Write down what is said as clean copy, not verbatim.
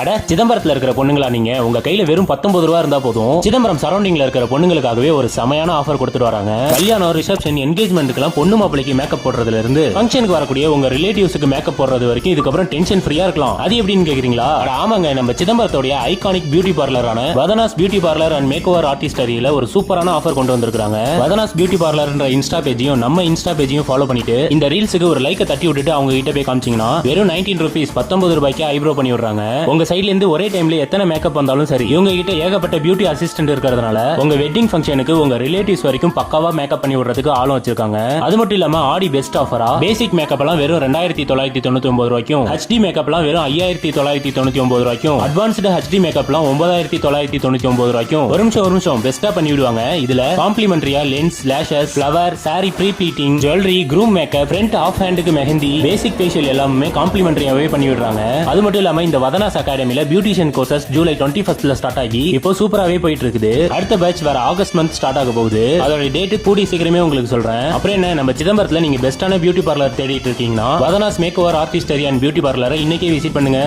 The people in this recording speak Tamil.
அட சிதம்பரத்துல இருக்கிற பொண்ணுங்களா நீங்க? உங்க கையில வெறும் 19 ரூபா இருந்தா போதும் சிதம்பரம் சரௌண்டிங்ல இருக்கிற பொண்ணுங்களுக்காகவே ஒரு சமையான ஆஃபர் கொடுத்துட்டு வராங்க. கல்யாணம், ரிசப்ஷன், என்கேஜ்மெண்ட்க்குலாம் பொண்ணு மாப்பிளைக்கு மேக்கப் போடுறதுல இருந்து ஃபங்க்ஷனுக்கு வரக்கூடிய உங்க ரிலேட்டிவ்ஸ்க்கு மேக்கப் போடுறது வரைக்கும் இதுக்கப்புறம் டென்ஷன் ஃப்ரீயா இருக்கலாம். அது எப்படின்னு கேக்குறீங்களா? ஆமாங்க, நம்ம சிதம்பரத்தோட ஐகானிக் பியூட்டி பார்லரான Vadhana's beauty parlour and makeover artist அரியில ஒரு சூப்பரான ஆஃபர் கொண்டு வந்திருக்காங்க. வதனாஸ் பியூட்டி பார்லர்ன்ற இன்ஸ்டா பேஜையும் நம்ம இன்ஸ்டா பேஜையும் ஃபாலோ பண்ணிட்டு இந்த ரீல்ஸுக்கு ஒரு லைக்கை தட்டி விட்டுட்டு அவங்க கிட்ட போய் காமிச்சீங்கன்னா வெறும் 19 ரூபீஸ் 19 ரூபாய்க்கு ஐப்ரோ பண்ணி விடுறாங்க. உங்க சைடுல இருந்து ஒரே டைம்ல எத்தனை மேக்கப் வந்தாலும் சரி, இவங்க கிட்ட ஏகப்பட்ட பியூட்டி அசிஸ்டன்ட் இருக்கிறதுனால உங்க வெட்டிங் ஃபங்க்ஷனுக்கு உங்க ரிலேட்டிவ்ஸ் வரைக்கும் பக்காவா மேக்கப் பண்ணி விடுறதுக்கு ஆளும் வச்சிருக்காங்க. அது மட்டும் இல்லாம ஆடி பெஸ்ட் ஆஃபரா பேசிக் மேக்கப் எல்லாம் வெறும் 2999 ரூபாய்க்கும், ஹெச்டி மேக்கப் எல்லாம் வெறும் 5999 ரூபாய்க்கும், அட்வான்ஸ்டு ஹெச்டி மேக்கப் எல்லாம் 9999 ரூபாய்க்கும் ஒரு நிமிஷம் பெஸ்டா பண்ணி விடுவாங்க. இதுல காம்ப்ளிமெண்டரியா lens, lashes, flower, sari pre pleating, jewellery, groom makeup, front of ஹேண்டுக்கு மெஹந்தி, பேசிக் ஃபேஷியல் எல்லாமே காம்ப்ளிமெண்டரியாவே பண்ணி விடுறாங்க. அது மட்டும் இல்லாம இந்த வதனாஸ் அகாடமில பியூட்டிஷியன் கோர்சஸ் ஜூலை 21 ஸ்டார்ட் ஆகி இப்போ சூப்பராவே போயிட்டு இருக்குது. அடுத்த பேட்ச் வேற ஆகஸ்ட் மந்த் ஸ்டார்ட் ஆக போகுது. அதோட டேட் கூடி சீக்கிரமே உங்களுக்கு சொல்றேன். அப்புறம் என்ன, நம்ம சிதம்பரத்துல நீங்க பெஸ்டான பியூட்டி பார்லர் தேடிட்டு இருக்கீங்கன்னா Vadhana's makeover artist and beauty பார்லரை இன்னைக்கே விசிட் பண்ணுங்க.